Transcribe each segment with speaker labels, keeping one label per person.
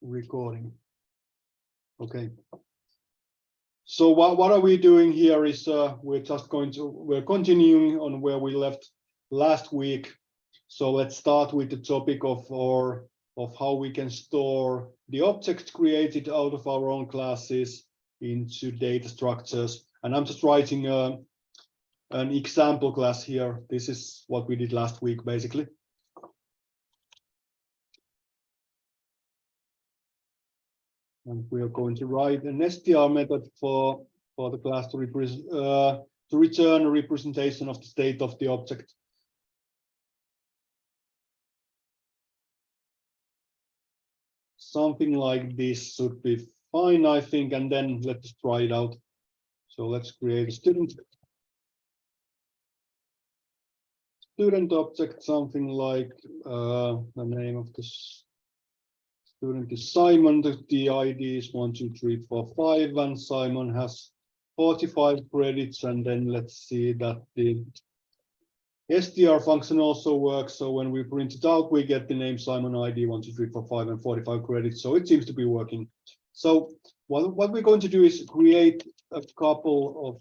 Speaker 1: recording. Okay. So what are we doing here is we're continuing on where we left last week. So let's start with the topic of how we can store the objects created out of our own classes into data structures. And I'm just writing an example class here. This is what we did last week, basically. And we are going to write an str method for the class to return a representation of the state of the object. Something like this should be fine, I think, and then let's try it out. So let's create a student object, something like the name of this student is Simon. The ID is 1, 2, 3, 4, 5, and Simon has 45 credits. And then let's see that the str function also works. So when we print it out, we get the name Simon ID 1, 2, 3, 4, 5, and 45 credits. So it seems to be working. So what we're going to do is create a couple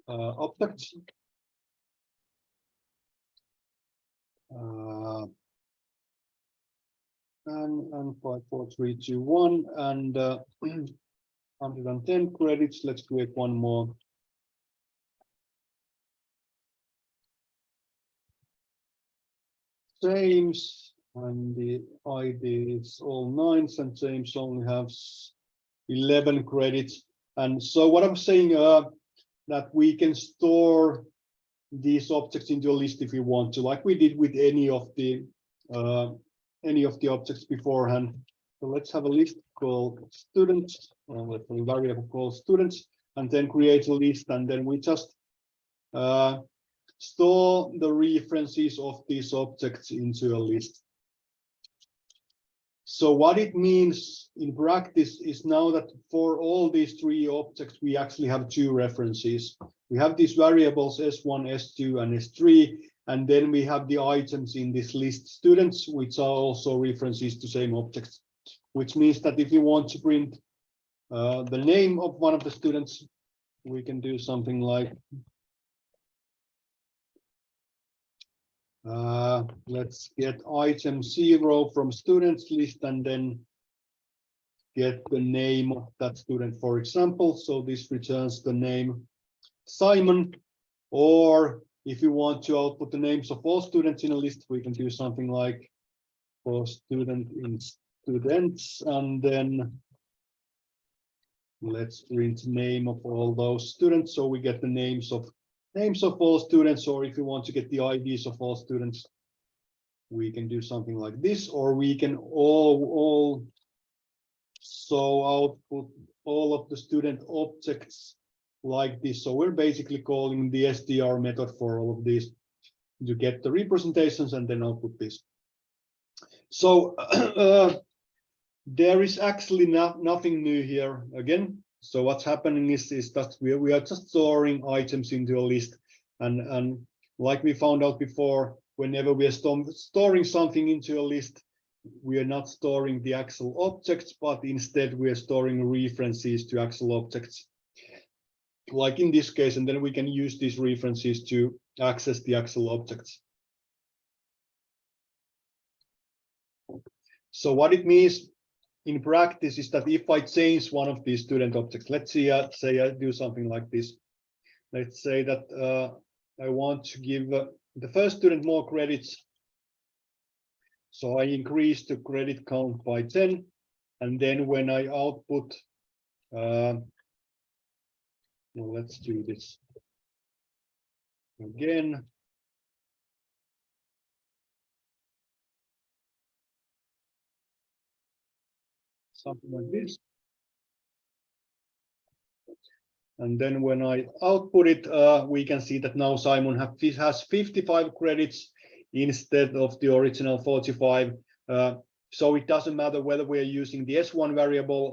Speaker 1: of objects. And 5, 4, 3, 2, 1, and 110 credits. Let's create one more. James, and the ID is all 9s, and James only has 11 credits. And so what I'm saying that we can store these objects into a list if we want to, like we did with any of the objects beforehand. So let's have a list called students, or let's have a variable called students, and then create a list, and then we just store the references of these objects into a list. So what it means in practice is now that for all these three objects, we actually have two references. We have these variables S1, S2, and S3, and then we have the items in this list students, which are also references to same objects, which means that if you want to print the name of one of the students, we can do something like let's get item 0 from students list and then get the name of that student, for example. So this returns the name Simon. Or if you want to output the names of all students in a list, we can do something like for student in students, and then let's print name of all those students. So we get the names of all students, or if you want to get the IDs of all students, we can do something like this, or we can also output all of the student objects like this. So we're basically calling the str method for all of these to get the representations and then output this. So there is actually nothing new here again. So what's happening is that we are just storing items into a list, and like we found out before, whenever we are storing something into a list, we are not storing the actual objects, but instead we are storing references to actual objects, like in this case, and then we can use these references to access the actual objects. So what it means in practice is that if I change one of these student objects, let's say I do something like this. Let's say that I want to give the first student more credits. So I increase the credit count by 10. And then when I output, let's do this again. Something like this. And then when I output it, we can see that now Simon has 55 credits instead of the original 45. So it doesn't matter whether we're using the S1 variable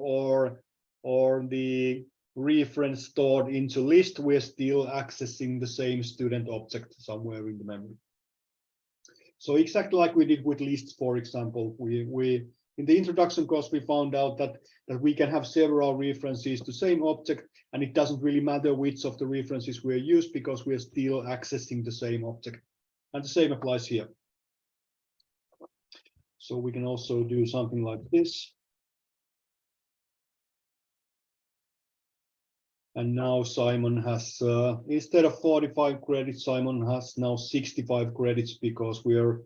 Speaker 1: or the reference stored into list, we're still accessing the same student object somewhere in the memory. So exactly like we did with lists, for example, we in the introduction course, we found out that we can have several references to same object, and it doesn't really matter which of the references we use because we are still accessing the same object. And the same applies here. So we can also do something like this. And now Simon has, instead of 45 credits, Simon has now 65 credits because we are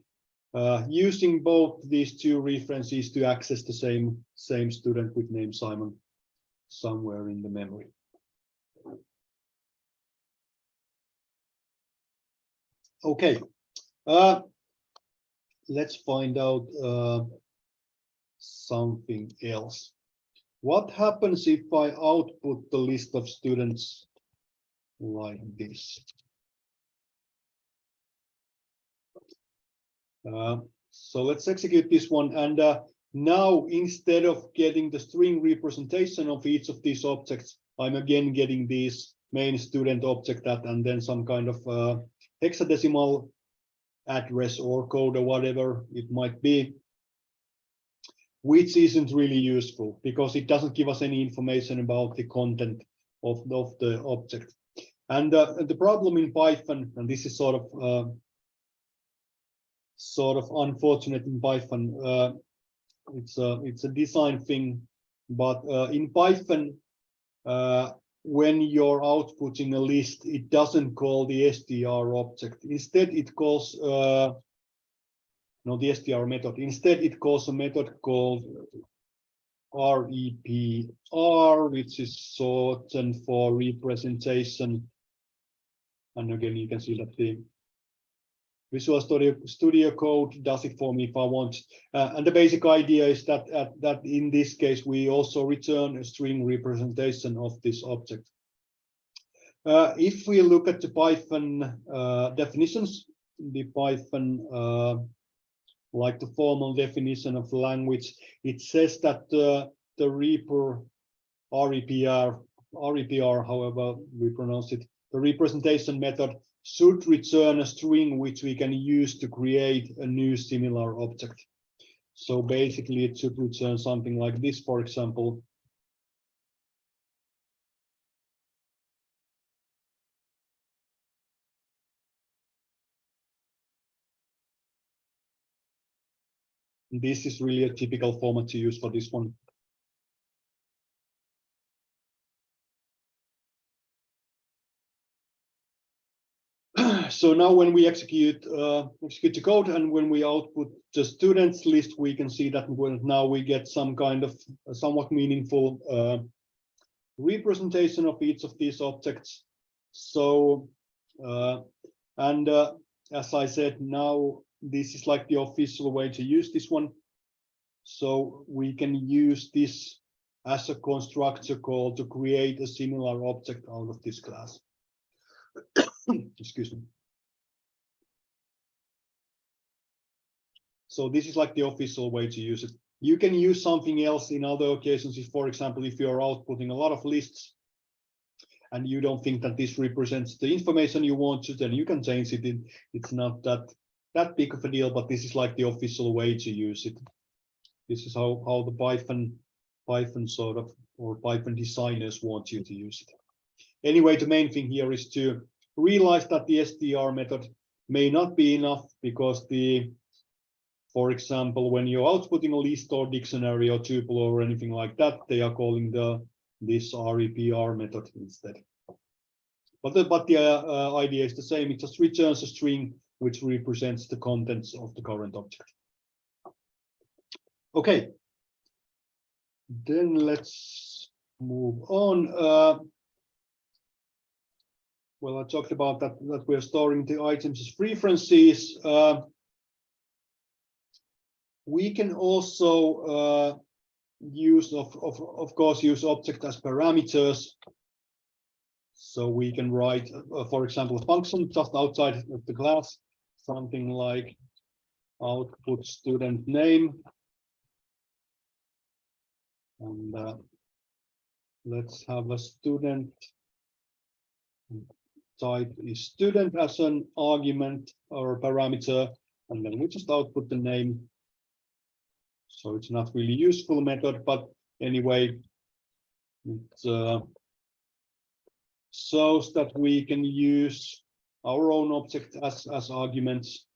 Speaker 1: using both these two references to access the same student with name Simon somewhere in the memory. Okay, let's find out something else. What happens if I output the list of students like this? So let's execute this one. And now, instead of getting the string representation of each of these objects, I'm again getting this main student object that, and then some kind of hexadecimal address or code or whatever it might be, which isn't really useful because it doesn't give us any information about the content of the object. And the problem in Python, and this is sort of unfortunate in Python, it's a design thing, but in Python, when you're outputting a list, it doesn't call the str object. Instead, it calls the str method. Instead, it calls a method called repr, which is shortened for representation. And again, you can see that the Visual Studio Code does it for me if I want. And the basic idea is that in this case, we also return a string representation of this object. If we look at the Python definitions, the Python, like the formal definition of language, it says that the repr, however we pronounce it, the representation method should return a string which we can use to create a new similar object. So basically it should return something like this, for example. This is really a typical format to use for this one. So now when we execute the code and when we output the students list, we can see that now we get some kind of somewhat meaningful representation of each of these objects. So, as I said, now this is like the official way to use this one. So we can use this as a constructor call to create a similar object out of this class. Excuse me. So this is like the official way to use it. You can use something else in other occasions. If, for example, if you're outputting a lot of lists and you don't think that this represents the information you want to, then you can change it. It's not that big of a deal, but this is like the official way to use it. This is how the Python sort of, or Python designers want you to use it. Anyway, the main thing here is to realize that the str method may not be enough because for example, when you're outputting a list or dictionary or tuple or anything like that, they are calling this repr method instead. But the idea is the same. It just returns a string which represents the contents of the current object. Okay. Then let's move on. Well, I talked about that we're storing the items as references. We can also use, of course, use object as parameters. So we can write, for example, a function just outside of the class, something like output student name. And let's have a student type is student as an argument or parameter, and then we just output the name. So it's not really useful method, but anyway, it shows that we can use our own object as arguments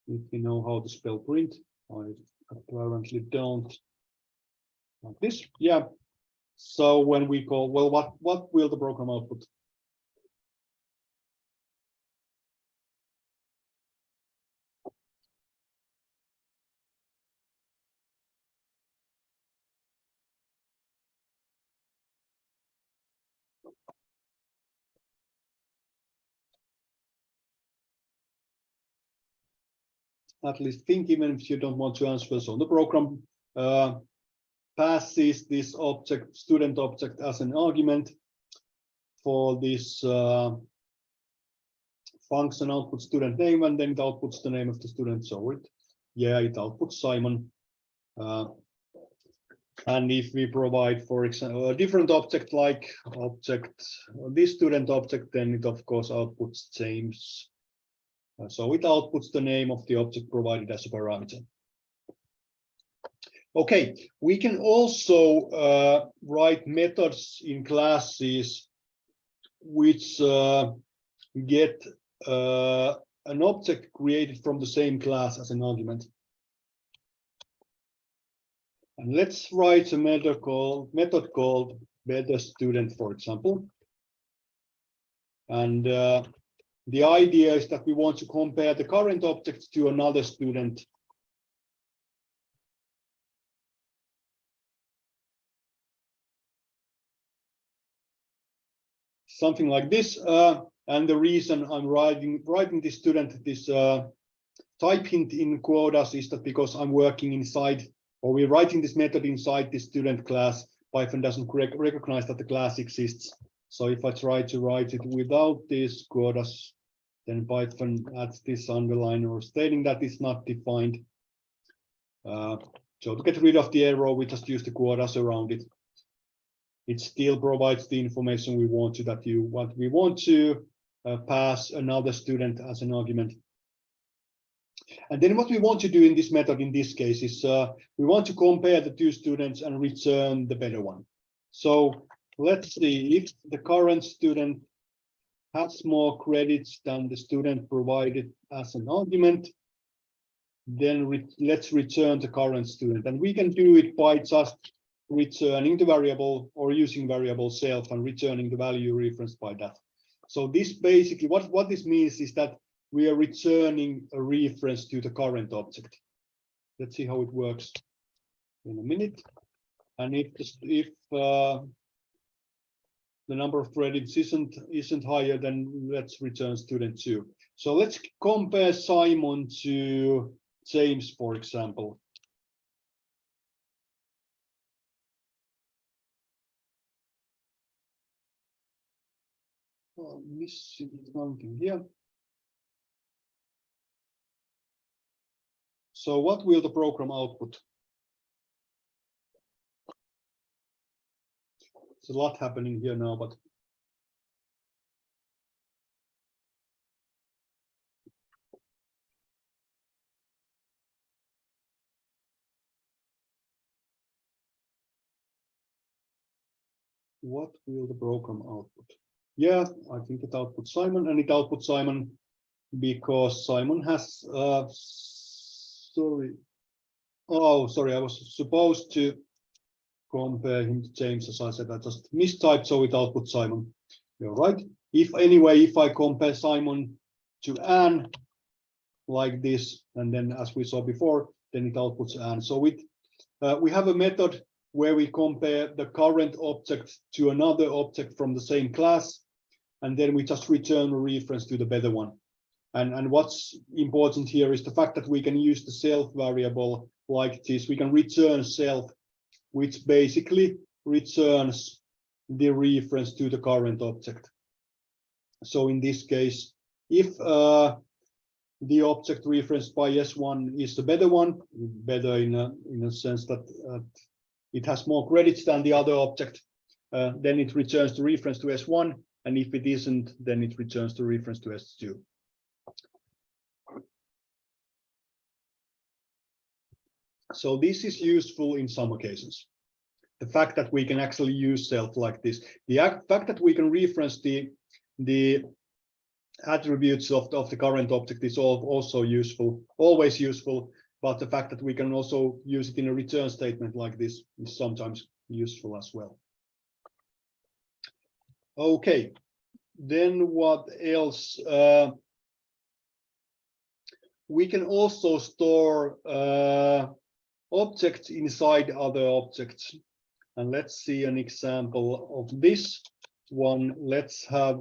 Speaker 1: if we know how to spell print. I apparently don't. Like this, yeah. So when we call, well, what will the program output? At least think, even if you don't want to answer. So the program passes this object, student object, as an argument for this function output student name, and then it outputs the name of the student. So it outputs Simon. And if we provide, for example, a different object like this student object, then it of course outputs James. So it outputs the name of the object provided as a parameter. Okay, we can also write methods in classes which get an object created from the same class as an argument. And let's write a method called BetterStudent, for example. And the idea is that we want to compare the current object to another student. Something like this. And the reason I'm writing this student, this type hint in quotas, is that because I'm working inside, or we're writing this method inside this student class, Python doesn't recognize that the class exists. So if I try to write it without these quotas, then Python adds this underline or stating that it's not defined. So to get rid of the error, we just use the quotas around it. It still provides the information we want to, we want to pass another student as an argument. And then what we want to do in this method in this case is we want to compare the two students and return the better one. So let's see if the current student has more credits than the student provided as an argument, then let's return the current student. And we can do it by just returning the variable or using variable self and returning the value referenced by that. So this basically, what this means is that we are returning a reference to the current object. Let's see how it works in a minute. And if the number of credits isn't higher, then let's return student 2. So let's compare Simon to James, for example. Oh, missing something here. So what will the program output? There's a lot happening here now, but what will the program output? Yeah, I think it outputs Simon, and it outputs Simon because Simon has sorry, I was supposed to compare him to James. As I said, I just mistyped, so it outputs Simon. You're right. If I compare Simon to Anne like this, and then as we saw before, then it outputs Anne. So we have a method where we compare the current object to another object from the same class, and then we just return a reference to the better one. And what's important here is the fact that we can use the self variable like this. We can return self, which basically returns the reference to the current object. So in this case, if the object referenced by S1 is the better one, better in a sense that it has more credits than the other object, then it returns the reference to S1, and if it isn't, then it returns the reference to S2. So this is useful in some occasions. The fact that we can actually use self like this, the fact that we can reference the attributes of the current object is also useful, always useful. But the fact that we can also use it in a return statement like this is sometimes useful as well. Okay, then what else? We can also store objects inside other objects. And let's see an example of this one. Let's have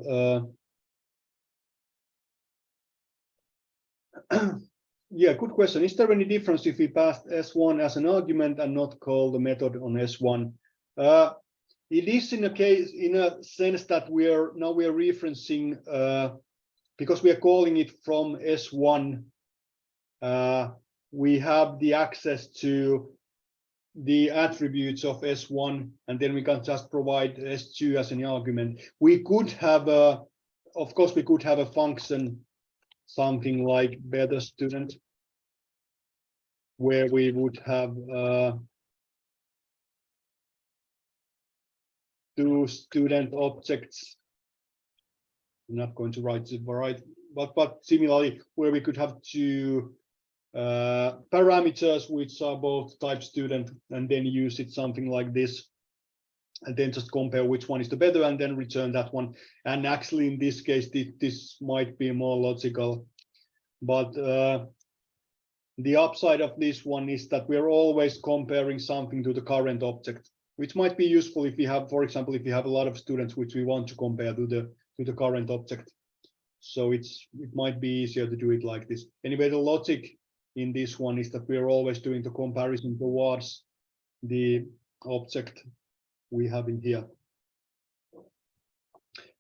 Speaker 1: yeah, good question. Is there any difference if we passed S1 as an argument and not call the method on S1? It is in a sense that we are referencing because we are calling it from S1. We have the access to the attributes of S1, and then we can just provide S2 as an argument. We could have of course, we could have a function, something like better student, where we would have two student objects. I'm not going to write it right, but similarly, where we could have two parameters which are both type student, and then use it something like this, and then just compare which one is the better, and then return that one. And actually, in this case, this might be more logical, but the upside of this one is that we're always comparing something to the current object, which might be useful if we have, for example, if we have a lot of students which we want to compare to the current object. So it might be easier to do it like this. Anyway, the logic in this one is that we are always doing the comparison towards the object we have in here.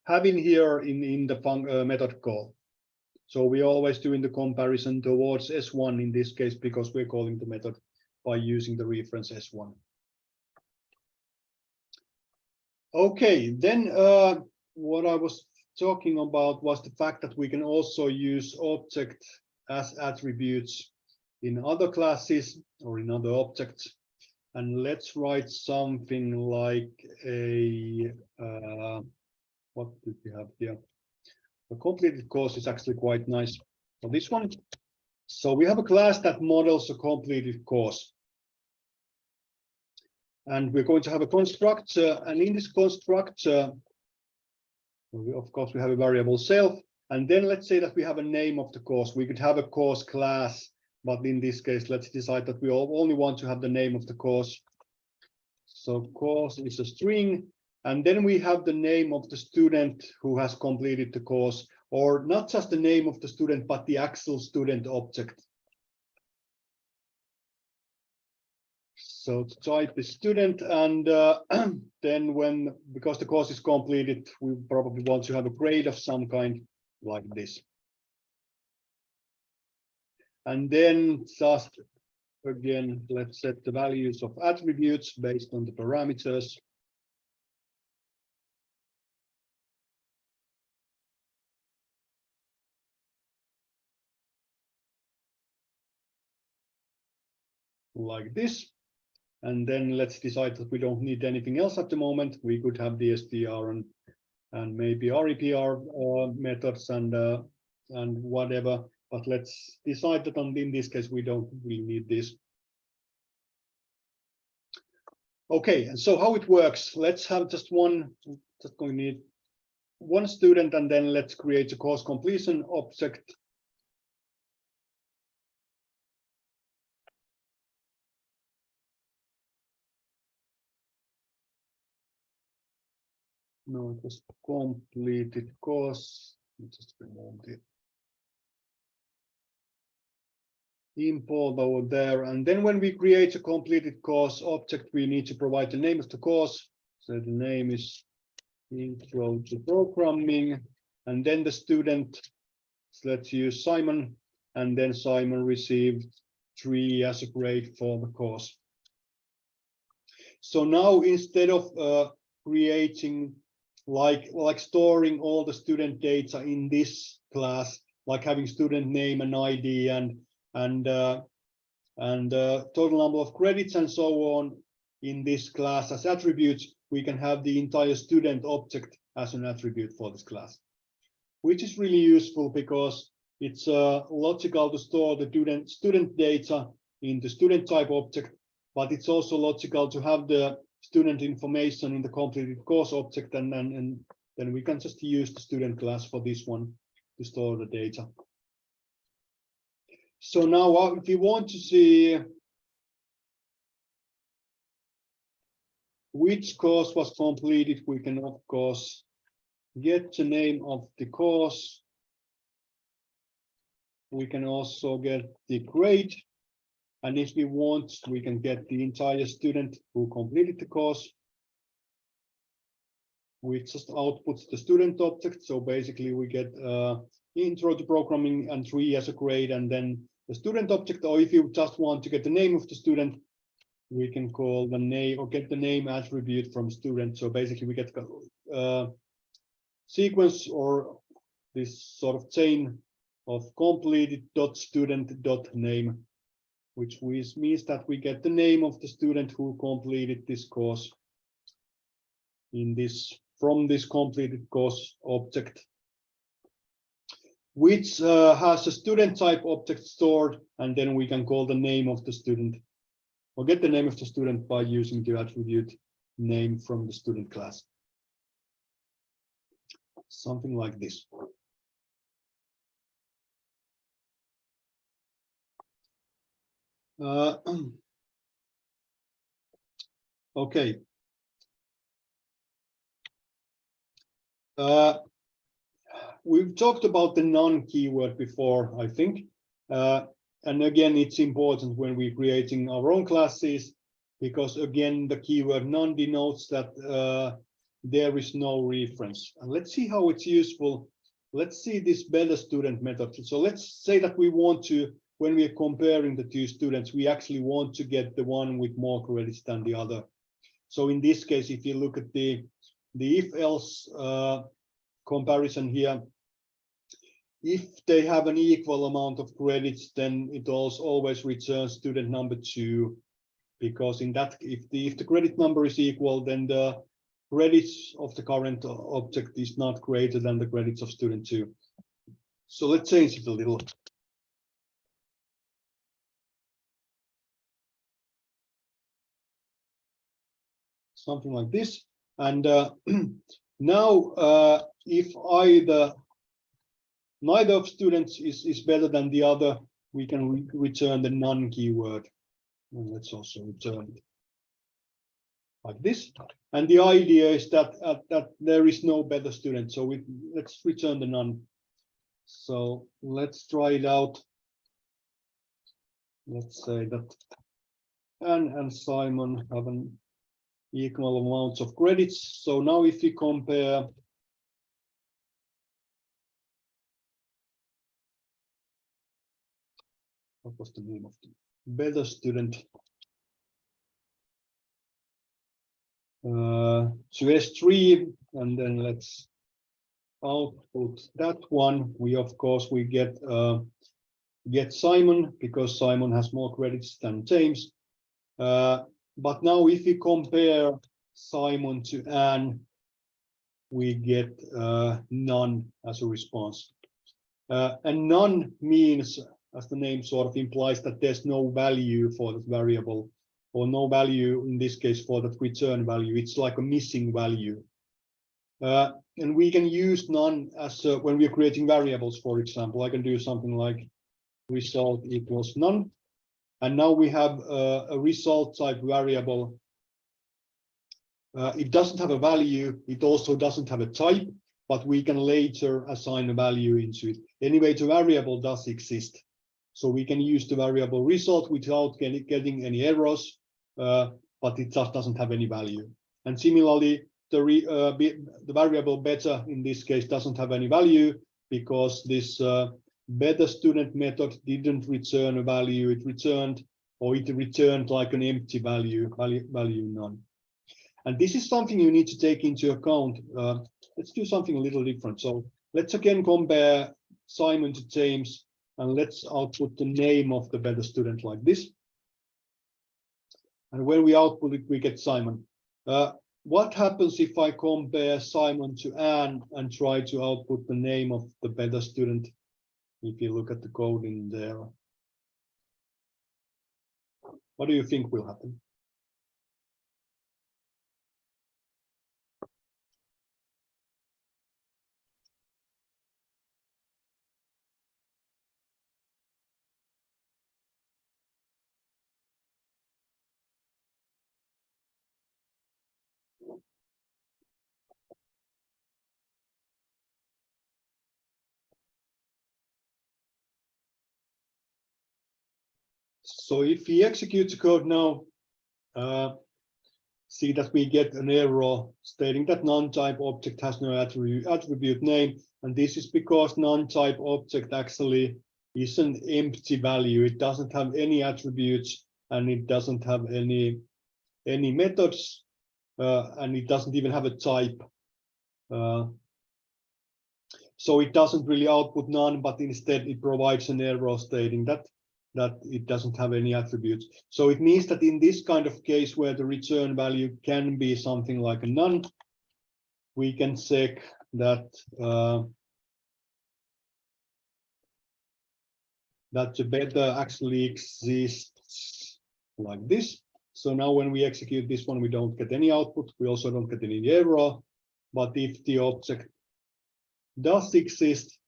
Speaker 1: Having here in the method call. So we're always doing the comparison towards S1 in this case, because we're calling the method by using the reference S1. Okay, then what I was talking about was the fact that we can also use object as attributes in other classes or in other objects. And let's write something like a, what did we have here? A completed course is actually quite nice for this one. So we have a class that models a completed course. And we're going to have a constructor, and in this constructor, of course, we have a variable self, and then let's say that we have a name of the course. We could have a course class, but in this case, let's decide that we only want to have the name of the course. So course is a string, and then we have the name of the student who has completed the course, or not just the name of the student, but the actual student object. So to type the student, and then because the course is completed, we probably want to have a grade of some kind like this. And then just again, let's set the values of attributes based on the parameters. Like this. And then let's decide that we don't need anything else at the moment. We could have the str and maybe REPR methods and whatever. But let's decide that in this case we don't really need this. Okay, and so how it works? Let's have just going to need one student, and then let's create a course completion object. No, it was completed course. Just remove the import over there. And then when we create a completed course object, we need to provide the name of the course. So the name is Intro to Programming. And then the student, let's use Simon. And then Simon received 3 as a grade for the course. So now instead of creating like storing all the student data in this class, like having student name and ID and and total number of credits and so on in this class as attributes, we can have the entire student object as an attribute for this class, which is really useful because it's logical to store the student data in the student type object, but it's also logical to have the student information in the completed course object, and then we can just use the student class for this one to store the data. So now if you want to see which course was completed, we can of course get the name of the course. We can also get the grade. And if we want, we can get the entire student who completed the course, which just outputs the student object. So basically we get intro to programming and 3 as a grade, and then the student object. Or if you just want to get the name of the student, we can call the name or get the name attribute from student. So basically we get sequence or this sort of chain of completed.student.name, which means that we get the name of the student who completed this course in this from this completed course object, which has a student type object stored, and then we can call the name of the student or get the name of the student by using the attribute name from the student class. Something like this. Okay. We've talked about the none keyword before, I think. And again, it's important when we're creating our own classes, because again, the keyword none denotes that there is no reference. And let's see how it's useful. Let's see this better student method. So let's say that we want to, when we are comparing the two students, we actually want to get the one with more credits than the other. So in this case, if you look at the if-else comparison here, if they have an equal amount of credits, then it also always returns student number 2, because in that, if the credit number is equal, then the credits of the current object is not greater than the credits of student 2. So let's change it a little. Something like this. And now if neither of students is better than the other, we can return the none keyword. And let's also return it like this. And the idea is that that there is no better student. So let's return the none. So let's try it out. Let's say that Anne and Simon have an equal amounts of credits. So now if we compare what was the name of the better student to S3, and then let's output that one. We of course we get Simon, because Simon has more credits than James. But now if we compare Simon to Anne, we get none as a response. And none means, as the name sort of implies, that there's no value for that variable, or no value in this case for that return value. It's like a missing value. And we can use none as when we're creating variables, for example. I can do something like result equals none. And now we have a result type variable. It doesn't have a value. It also doesn't have a type, but we can later assign a value into it. Anyway, the variable does exist. So we can use the variable result without getting any errors, but it just doesn't have any value. And similarly, the variable better in this case doesn't have any value, because this better student method didn't return a value. It returned like an empty value none. And this is something you need to take into account. Let's do something a little different. So let's again compare Simon to James, and let's output the name of the better student like this. And when we output it, we get Simon. What happens if I compare Simon to Anne and try to output the name of the better student? If you look at the code in there, what do you think will happen? So if we execute the code now, see that we get an error stating that non-type object has no attribute name, and this is because non-type object actually is an empty value. It doesn't have any attributes and it doesn't have any methods, and it doesn't even have a type. So it doesn't really output none, but instead it provides an error stating that it doesn't have any attributes. So it means that in this kind of case where the return value can be something like a none, we can check that that the better actually exists like this. So now when we execute this one, we don't get any output. We also don't get any error. But if the object does exist,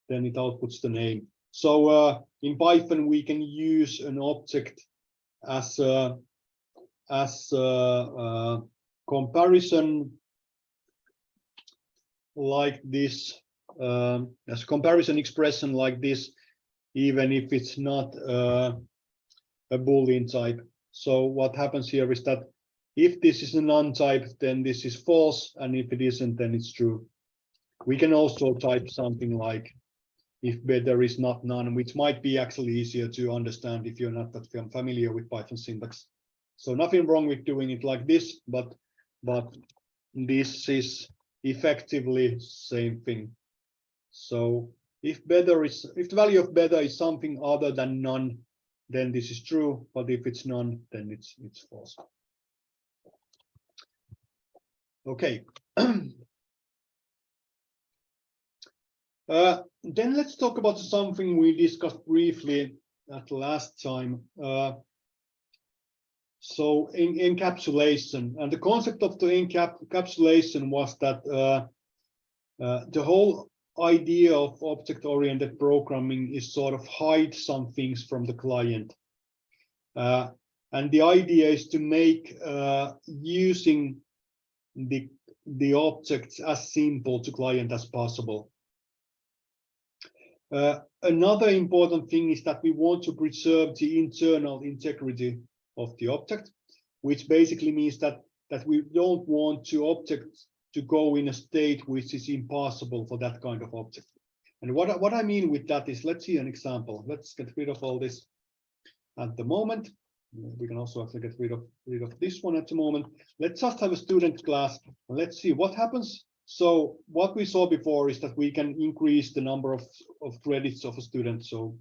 Speaker 1: then it outputs the name. So in Python, we can use an object as a comparison like this, as a comparison expression like this, even if it's not a Boolean type. So what happens here is that if this is a non-type, then this is false, and if it isn't, then it's true. We can also type something like if better is not none, which might be actually easier to understand if you're not that familiar with Python syntax. So nothing wrong with doing it like this, but this is effectively same thing. So if the value of better is something other than none, then this is true, but if it's none, then it's false. Okay. Then let's talk about something we discussed briefly at last time. So encapsulation, and the concept of the encapsulation was that the whole idea of object-oriented programming is sort of hide some things from the client. And the idea is to make using the objects as simple to client as possible. Another important thing is that we want to preserve the internal integrity of the object, which basically means that we don't want to objects to go in a state which is impossible for that kind of object. And what I mean with that is, let's see an example. Let's get rid of all this at the moment. We can also actually get rid of this one at the moment. Let's just have a student class and let's see what happens. So what we saw before is that we can increase the number of credits of a student. So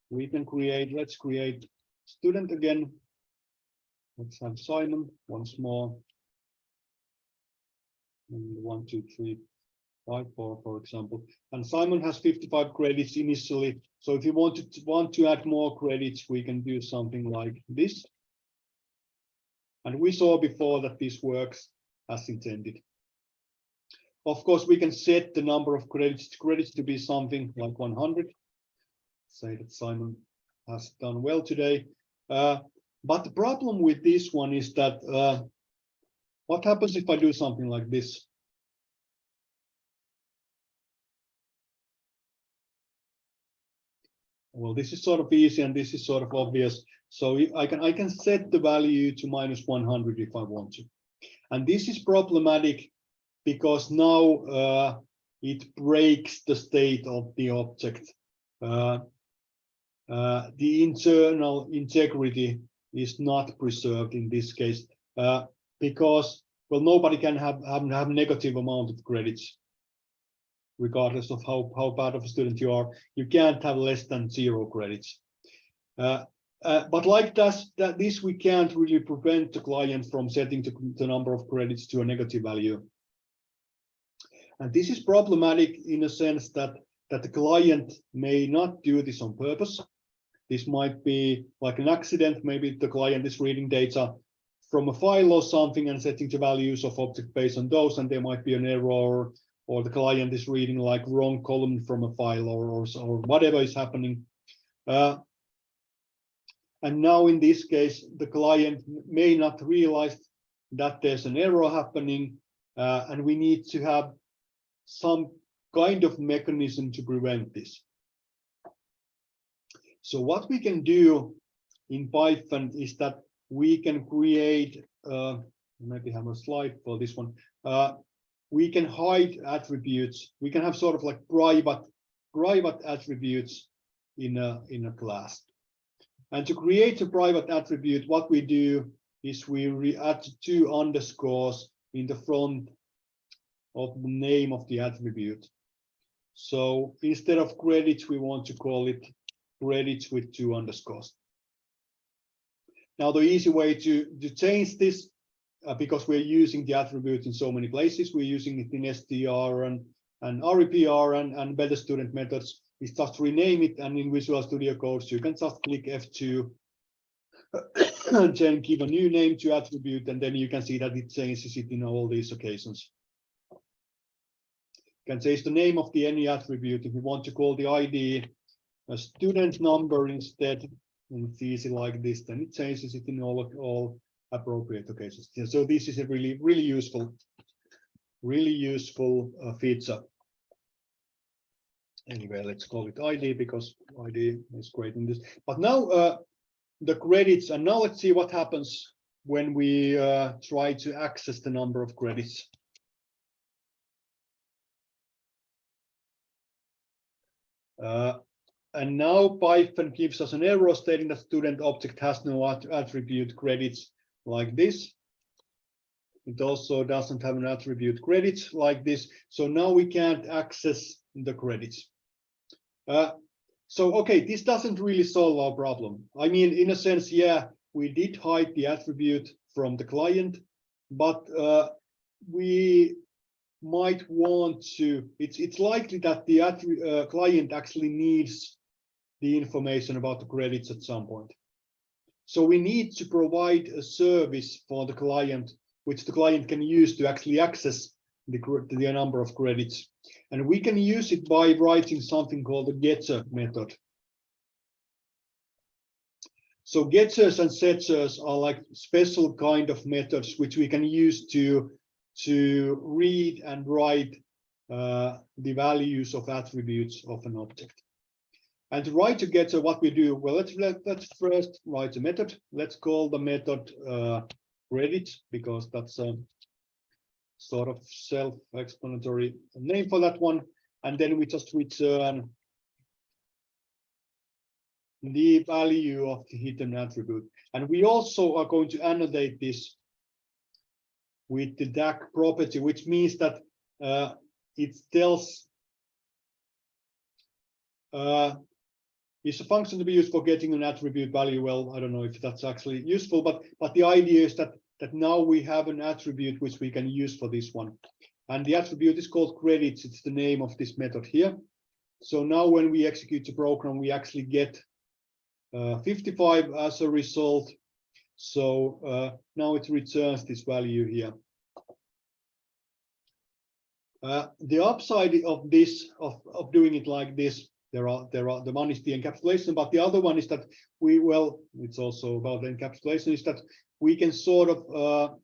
Speaker 1: we can let's create student again. Let's have Simon once more. And 1, 2, 3, 5, 4, for example. And Simon has 55 credits initially. So if you want to add more credits, we can do something like this. And we saw before that this works as intended. Of course, we can set the number of credits to be something like 100. Say that Simon has done well today. But the problem with this one is that what happens if I do something like this? Well, this is sort of easy and this is sort of obvious. So I can set the value to -100 if I want to. And this is problematic because now it breaks the state of the object. The internal integrity is not preserved in this case because, well, nobody can have negative amount of credits, regardless of how bad of a student you are. You can't have less than 0 credits. But like this we can't really prevent the client from setting the number of credits to a negative value. And this is problematic in a sense that the client may not do this on purpose. This might be like an accident. Maybe the client is reading data from a file or something and setting the values of object based on those, and there might be an error, or the client is reading like wrong column from a file, or whatever is happening. And now in this case, the client may not realize that there's an error happening, and we need to have some kind of mechanism to prevent this. So what we can do in Python is that we can create, maybe have a slide for this one. We can hide attributes. We can have sort of like private attributes in a class. And to create a private attribute, what we do is we add 2 underscores in the front of the name of the attribute. So instead of credits, we want to call it credits with 2 underscores. Now the easy way to change this, because we're using the attribute in so many places, we're using it in str and REPR and better student methods, is just rename it, and in Visual Studio Code you can just click F2 and then give a new name to attribute, and then you can see that it changes it in all these occasions. You can change the name of any attribute. If you want to call the ID a student number instead, and it's easy like this, then it changes it in all appropriate occasions. So this is a really useful feature. Anyway, let's call it ID because ID is great in this. But now the credits, and now let's see what happens when we try to access the number of credits. And now Python gives us an error stating that student object has no attribute credits like this. It also doesn't have an attribute credits like this. So now we can't access the credits. So, okay, this doesn't really solve our problem. I mean, in a sense, yeah, we did hide the attribute from the client, but we might want to, it's likely that the client actually needs the information about the credits at some point. So we need to provide a service for the client, which the client can use to actually access the number of credits. And we can use it by writing something called the getter method. So getters and setters are like special kind of methods which we can use to read and write the values of attributes of an object. And to write a getter, what we do, well, let's first write a method. Let's call the method credit, because that's a sort of self-explanatory name for that one. And then we just return the value of the hidden attribute. And we also are going to annotate this with the DAC property, which means that it tells is a function to be used for getting an attribute value. Well, I don't know if that's actually useful, but the idea is that now we have an attribute which we can use for this one. And the attribute is called credits. It's the name of this method here. So now when we execute the program, we actually get 55 as a result. So now it returns this value here. The upside of this, of doing it like this, there are the one is the encapsulation, but the other one is that it's also about the encapsulation, is that we can sort of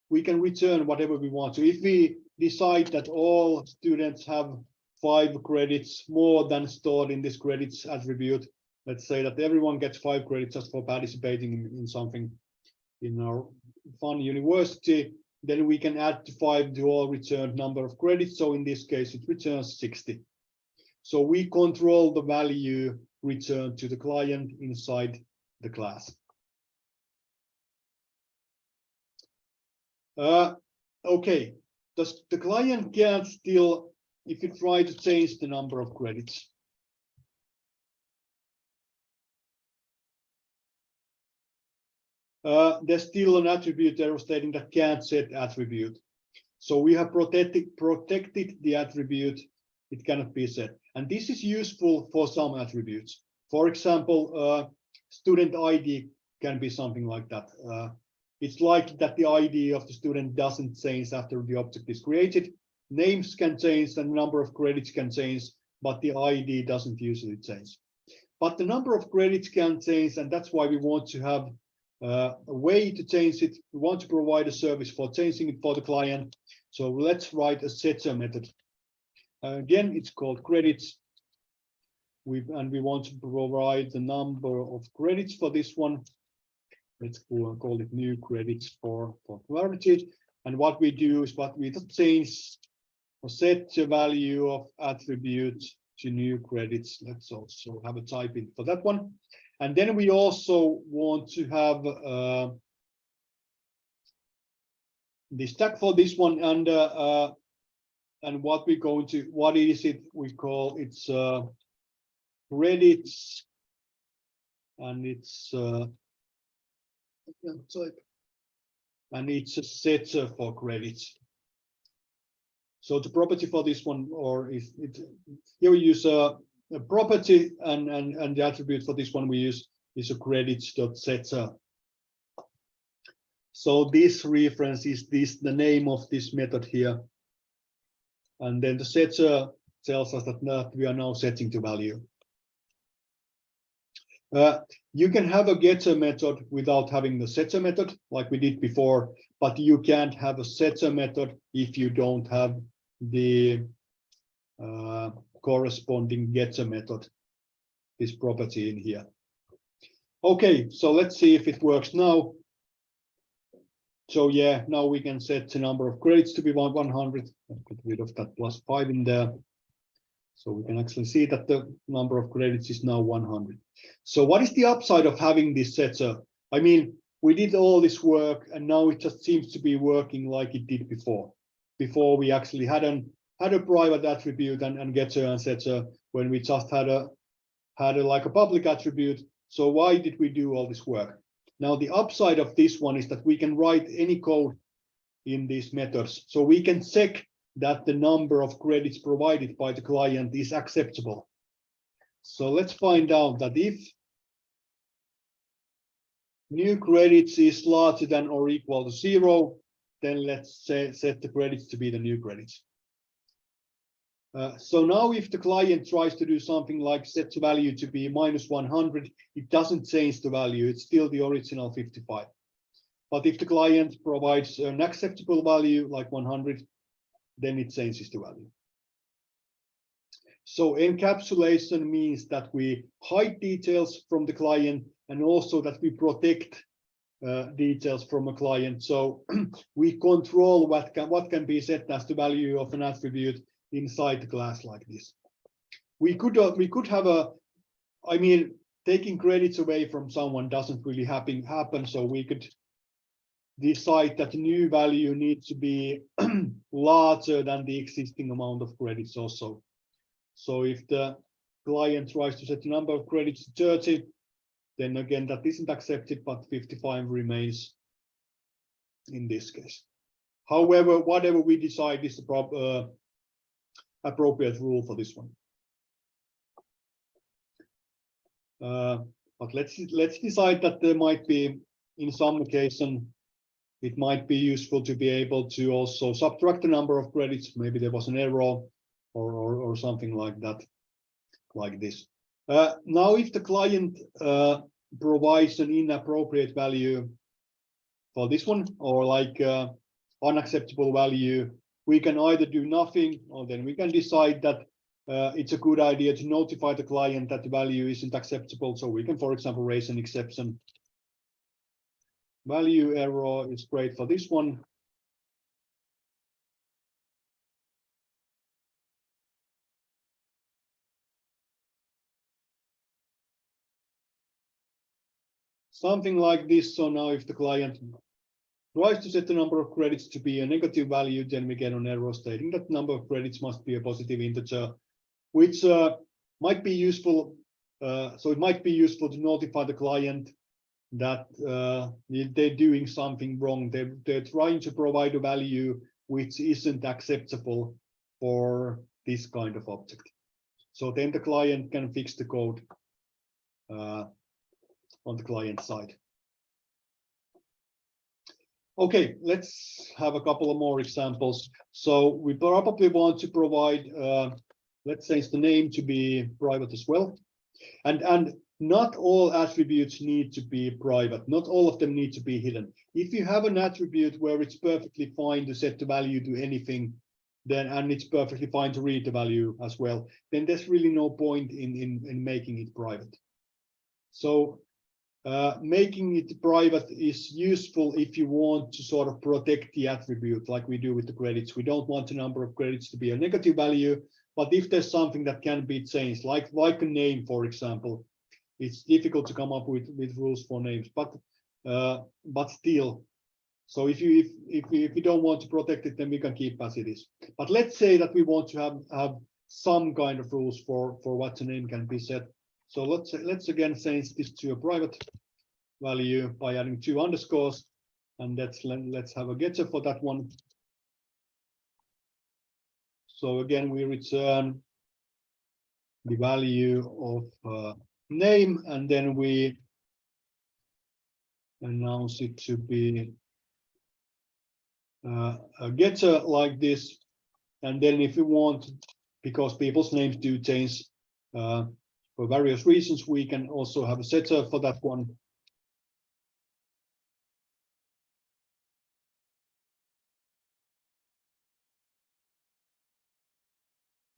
Speaker 1: we can return whatever we want. So if we decide that all students have 5 credits more than stored in this credits attribute, let's say that everyone gets 5 credits just for participating in something in our fun university, then we can add 5 to all returned number of credits. So in this case, it returns 60. So we control the value returned to the client inside the class. Okay, the client can still, if you try to change the number of credits. there's still an attribute error stating that can't set attribute. So we have protected the attribute, it cannot be set. And this is useful for some attributes. For example, student ID can be something like that. It's likely that the ID of the student doesn't change after the object is created. Names can change and number of credits can change, but the ID doesn't usually change. But the number of credits can change, and that's why we want to have a way to change it. We want to provide a service for changing it for the client. So let's write a setter method. Again, it's called credits. And we want to provide the number of credits for this one. Let's call it new credits for clarity. And what we do is what we change or set the value of attribute to new credits. Let's also have a type in for that one. And then we also want to have the stack for this one, and what we're going to, what is it? We call it's credits, and it's type, and it's a setter for credits. So the property for this one, or is it here we use a property, and the attribute for this one we use is a credits.setter. So this reference is the name of this method here, and then the setter tells us that we are now setting the value. You can have a getter method without having the setter method like we did before, but you can't have a setter method if you don't have the corresponding getter method, this property in here. Okay, so let's see if it works now. So yeah, now we can set the number of credits to be 100. Get rid of that +5 in there. So we can actually see that the number of credits is now 100. So what is the upside of having this setter? I mean, we did all this work and now it just seems to be working like it did before. Before we actually had a private attribute and getter and setter, when we just had a like a public attribute. So why did we do all this work? Now the upside of this one is that we can write any code in these methods. So we can check that the number of credits provided by the client is acceptable. So let's find out that if new credits is larger than or equal to 0, then let's set the credits to be the new credits. So now if the client tries to do something like set the value to be -100, it doesn't change the value, it's still the original 55. But if the client provides an acceptable value like 100, then it changes the value. So encapsulation means that we hide details from the client and also that we protect details from a client. So we control what can be set as the value of an attribute inside the class like this. We could have I mean, taking credits away from someone doesn't really happen. So we could decide that the new value needs to be larger than the existing amount of credits also. So if the client tries to set the number of credits to 30, then again that isn't accepted, but 55 remains in this case. However, whatever we decide is the appropriate rule for this one. But let's decide that there might be, in some occasion, it might be useful to be able to also subtract the number of credits. Maybe there was an error or something like that, like this. Now, if the client provides an inappropriate value for this one, or like unacceptable value, we can either do nothing, or then we can decide that it's a good idea to notify the client that the value isn't acceptable. So we can, for example, raise an exception. Value error is great for this one. Something like this. So now if the client tries to set the number of credits to be a negative value, then we get an error stating that number of credits must be a positive integer, which might be useful. So it might be useful to notify the client that they're doing something wrong. They're trying to provide a value which isn't acceptable for this kind of object. So then the client can fix the code on the client side. Okay, let's have a couple of more examples. So we probably want to provide, let's say, the name to be private as well. And not all attributes need to be private. Not all of them need to be hidden. If you have an attribute where it's perfectly fine to set the value to anything, then and it's perfectly fine to read the value as well, then there's really no point in making it private. So making it private is useful if you want to sort of protect the attribute, like we do with the credits. We don't want the number of credits to be a negative value, but if there's something that can be changed, like a name, for example, it's difficult to come up with rules for names, but still. So if you don't want to protect it, then we can keep as it is. But let's say that we want to have some kind of rules for what the name can be set. So let's again change this to a private value by adding 2 underscores, and let's have a getter for that one. So again, we return the value of name, and then we announce it to be a getter like this. And then if you want, because people's names do change for various reasons, we can also have a setter for that one.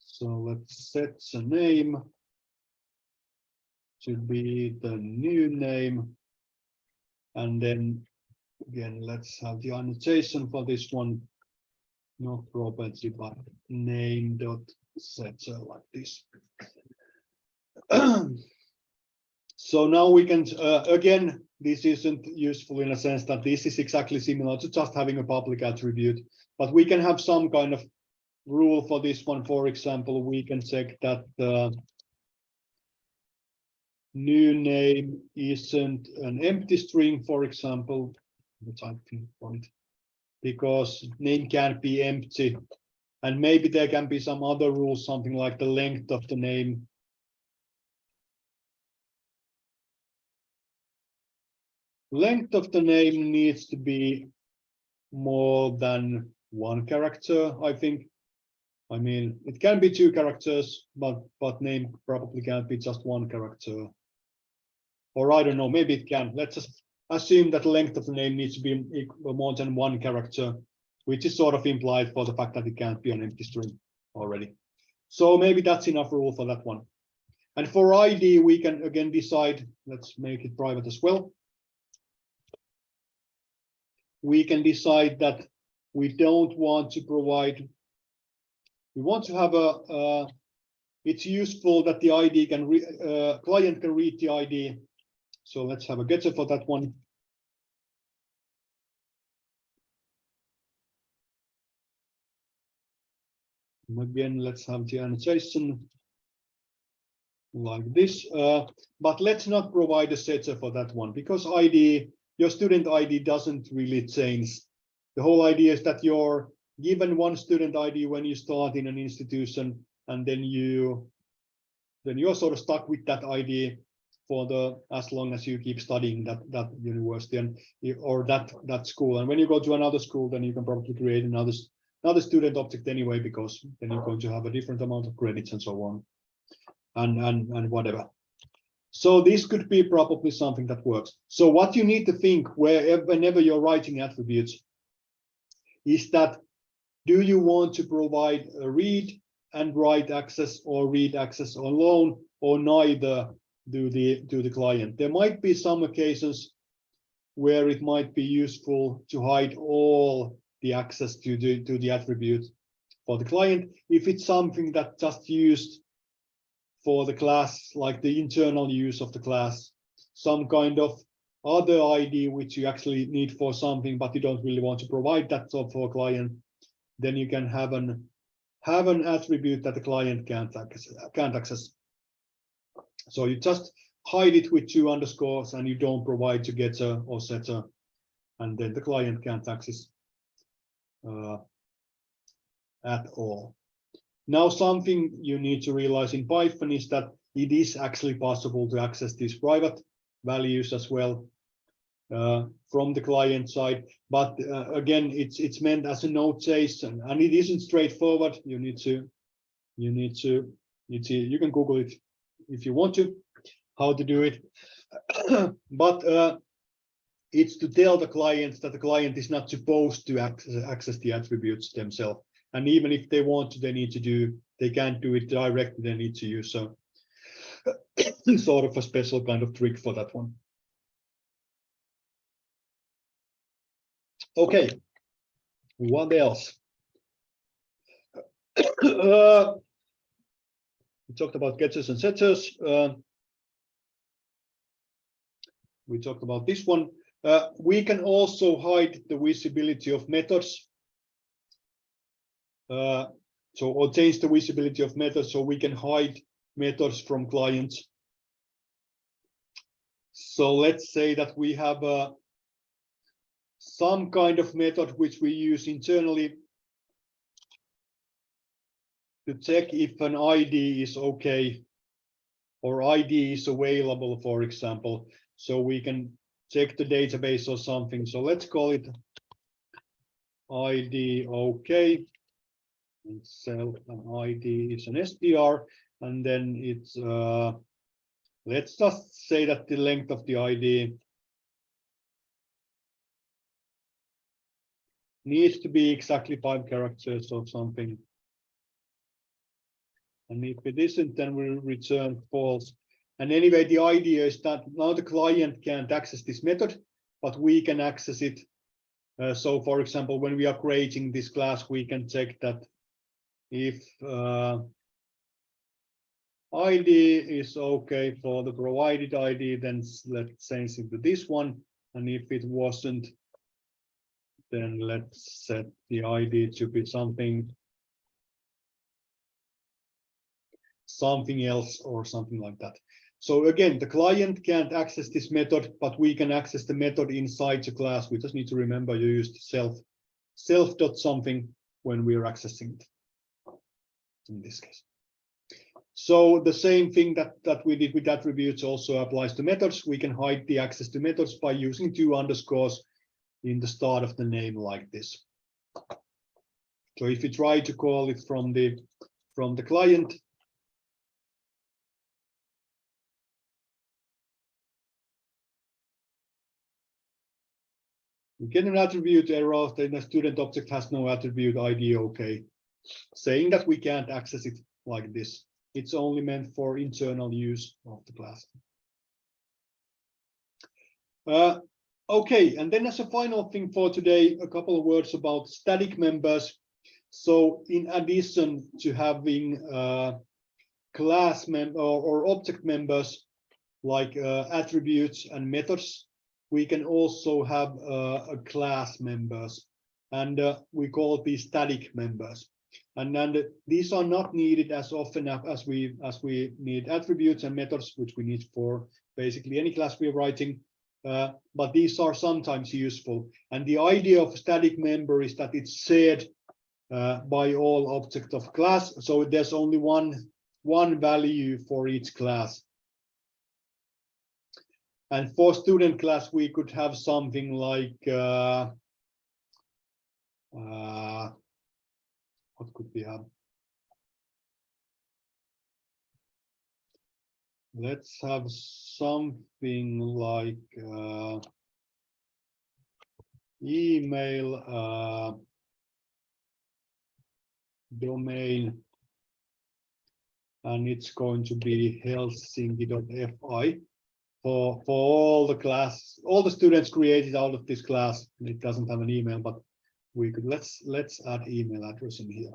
Speaker 1: So let's set the name to be the new name. And then again, let's have the annotation for this one, not property, but name dot setter like this. So now we can, again, this isn't useful in a sense that this is exactly similar to just having a public attribute, but we can have some kind of rule for this one. For example, we can check that the new name isn't an empty string, for example, because name can't be empty. And maybe there can be some other rules, something like the length of the name. Length of the name needs to be more than 1 character, I think. I mean, it can be 2 characters, but name probably can't be just 1 character. Or I don't know, maybe it can. Let's just assume that the length of the name needs to be more than 1 character, which is sort of implied for the fact that it can't be an empty string already. So maybe that's enough rule for that one. And for ID, we can again decide, let's make it private as well. We can decide that we don't want to provide, we want to have it's useful that the ID can, client can read the ID. So let's have a getter for that one. And again, let's have the annotation like this, but let's not provide a setter for that one, because ID, your student ID doesn't really change. The whole idea is that you're given 1 student ID when you start in an institution, and then you're sort of stuck with that ID for as long as you keep studying that university or that school. And when you go to another school, then you can probably create another student object anyway, because then you're going to have a different amount of credits and so on, and whatever. So this could be probably something that works. So what you need to think whenever you're writing attributes is that, do you want to provide a read and write access, or read access alone, or neither do the client? There might be some occasions where it might be useful to hide all the access to the attribute for the client if it's something that just used for the class, like the internal use of the class, some kind of other ID which you actually need for something, but you don't really want to provide that for a client, then you can have an attribute that the client can't access. So you just hide it with 2 underscores and you don't provide to getter or setter, and then the client can't access at all. Now, something you need to realize in Python is that it is actually possible to access these private values as well from the client side, but again, it's meant as a notation, and it isn't straightforward. You can Google it if you want to, how to do it, but it's to tell the clients that the client is not supposed to access the attributes themselves, and even if they want to, they can't do it directly. They need to use a sort of a special kind of trick for that one. Okay, what else? We talked about getters and setters. We talked about this one. We can also hide the visibility of methods. Or change the visibility of methods, so we can hide methods from clients. So let's say that we have some kind of method which we use internally to check if an ID is okay or ID is available, for example. So we can check the database or something. So let's call it ID okay. And self an ID is an str, and then it's let's just say that the length of the ID needs to be exactly 5 characters or something. And if it isn't, then we'll return false. And anyway, the idea is that now the client can't access this method, but we can access it. So for example, when we are creating this class, we can check that if ID is okay for the provided ID, then let's change it to this one. And if it wasn't, then let's set the ID to be something else or something like that. So again, the client can't access this method, but we can access the method inside the class. We just need to remember you used self dot something when we are accessing it in this case. So the same thing that we did with attributes also applies to methods. We can hide the access to methods by using 2 underscores in the start of the name like this. So if you try to call it from the client, you get an attribute error, then the student object has no attribute ID okay, saying that we can't access it like this. It's only meant for internal use of the class. Okay, and then as a final thing for today, a couple of words about static members. So in addition to having class member or object members like attributes and methods, we can also have class members, and we call these static members. And these are not needed as often as we need attributes and methods, which we need for basically any class we are writing. But these are sometimes useful. And the idea of static member is that it's shared by all objects of class. So there's only one value for each class. And for student class, we could have something like what could we have? Let's have something like email domain, and it's going to be helsinki.fi for all the class, all the students created out of this class. It doesn't have an email, but we could let's add email address in here.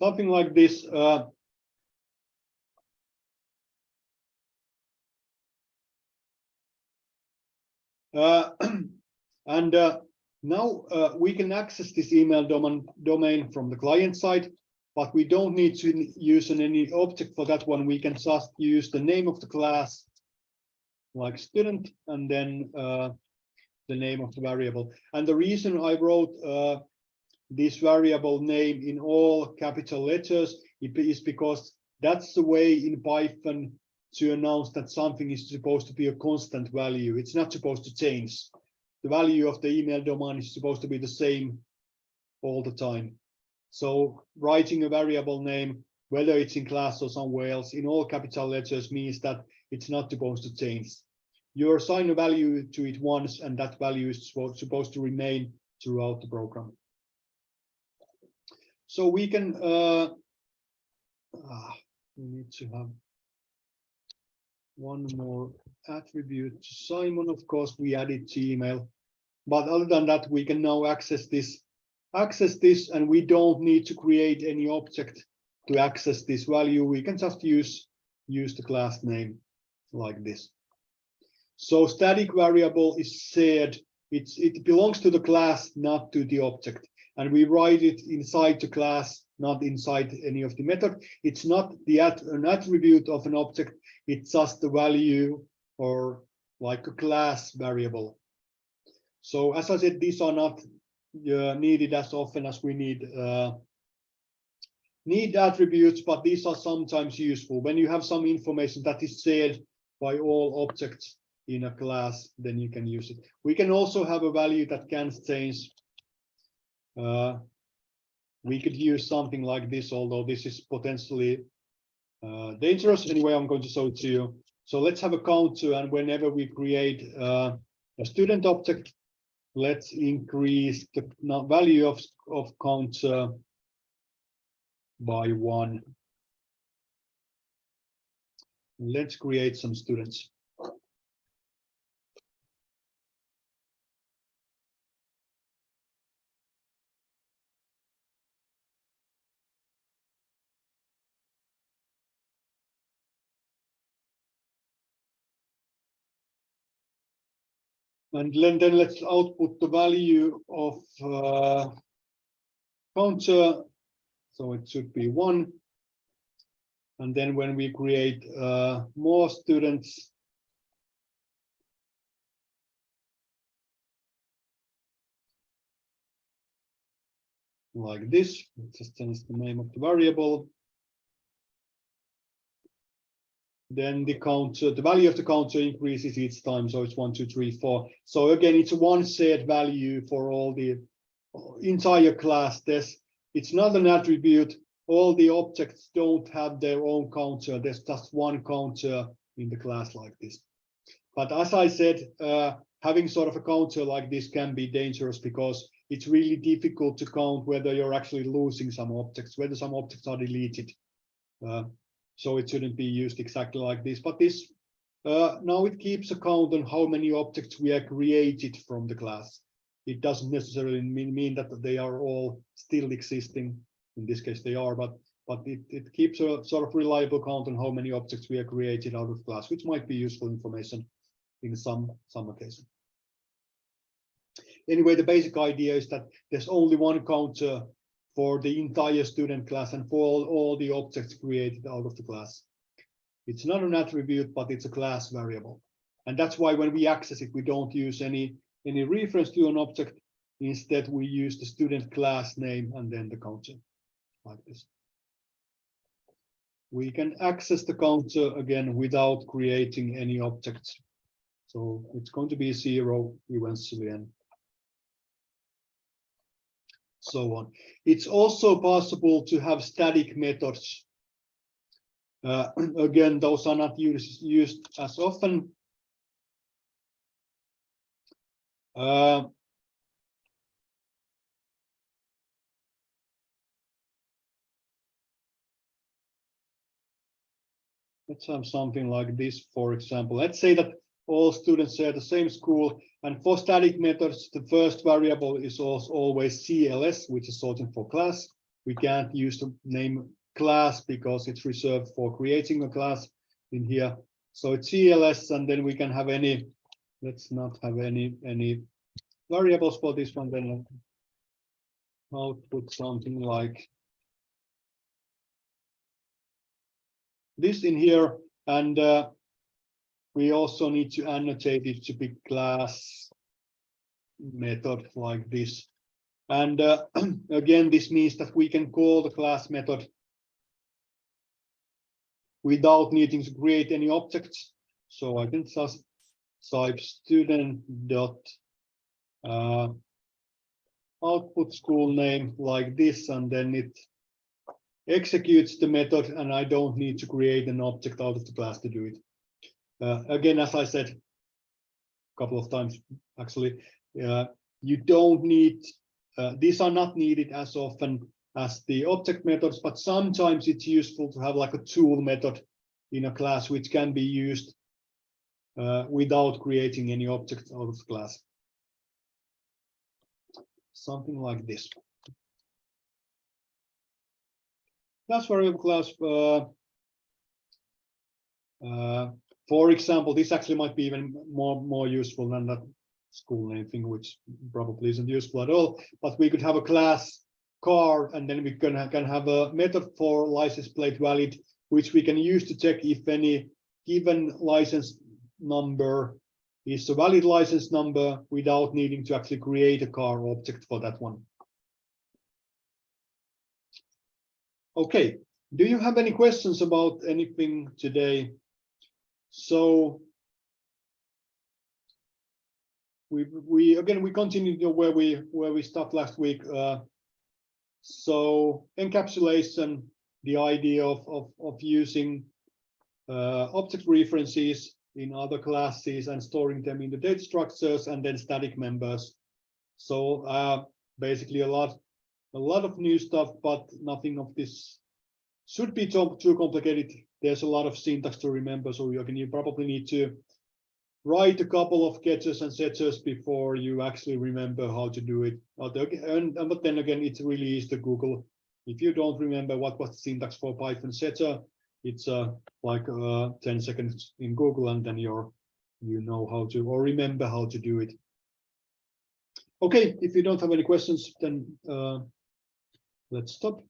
Speaker 1: Something like this. And now we can access this email domain from the client side, but we don't need to use any object for that one. We can just use the name of the class, like student, and then the name of the variable. And the reason I wrote this variable name in all capital letters is because that's the way in Python to announce that something is supposed to be a constant value. It's not supposed to change. The value of the email domain is supposed to be the same all the time. So writing a variable name, whether it's in class or somewhere else, in all capital letters means that it's not supposed to change. You assign a value to it once, and that value is supposed to remain throughout the program. So we can, we need to have one more attribute to Simon. Of course, we added Gmail, but other than that, we can now access this, and we don't need to create any object to access this value. We can just use the class name like this. So static variable is shared. It belongs to the class, not to the object. And we write it inside the class, not inside any of the method. It's not an attribute of an object. It's just the value, or like a class variable. So as I said, these are not needed as often as we need attributes, but these are sometimes useful. When you have some information that is shared by all objects in a class, then you can use it. We can also have a value that can change. We could use something like this, although this is potentially dangerous. Anyway, I'm going to show it to you. So let's have a counter, and whenever we create a student object, let's increase the value of counter by 1. Let's create some students. And then let's output the value of counter. So it should be 1. And then when we create more students, like this, let's just change the name of the variable. Then the counter, the value of the counter increases each time, so it's 1, 2, 3, 4. So again, it's one shared value for all the entire class. It's not an attribute. All the objects don't have their own counter. There's just one counter in the class like this. But as I said, having sort of a counter like this can be dangerous because it's really difficult to count whether you're actually losing some objects, whether some objects are deleted. So it shouldn't be used exactly like this. But this now it keeps a count on how many objects we have created from the class. It doesn't necessarily mean that they are all still existing. In this case, they are, but it keeps a sort of reliable count on how many objects we have created out of class, which might be useful information in some occasion. Anyway, the basic idea is that there's only one counter for the entire student class and for all the objects created out of the class. It's not an attribute, but it's a class variable. And that's why when we access it, we don't use any reference to an object. Instead, we use the student class name and then the counter, like this. We can access the counter again without creating any objects. So it's going to be 0 eventually and so on. It's also possible to have static methods. Again, those are not used as often. Let's have something like this, for example. Let's say that all students share the same school, and for static methods, the first variable is also always CLS, which is sorting for class. We can't use the name class because it's reserved for creating a class in here. So it's CLS, and then we can have any let's not have any variables for this one. Then output something like this in here, and we also need to annotate it to be class method like this. And again, this means that we can call the class method without needing to create any objects. So I can just type student dot output school name like this, and then it executes the method, and I don't need to create an object out of the class to do it. Again, as I said a couple of times, actually, you don't need, these are not needed as often as the object methods, but sometimes it's useful to have like a tool method in a class which can be used without creating any objects out of the class. Something like this. Class variable class. For example, this actually might be even more useful than that school name thing, which probably isn't useful at all. But we could have a class car, and then we can have a method for license plate valid, which we can use to check if any given license number is a valid license number without needing to actually create a car object for that one. Okay, do you have any questions about anything today? So we continue where we stopped last week. So encapsulation, the idea of using object references in other classes and storing them in the data structures, and then static members. So basically a lot of new stuff, but nothing of this should be too complicated. There's a lot of syntax to remember, so you probably need to write a couple of getters and setters before you actually remember how to do it. But then again, it's really easy to Google. If you don't remember what was the syntax for Python setter, it's like 10 seconds in Google, and then you know how to, or remember how to do it. Okay, if you don't have any questions, then let's stop.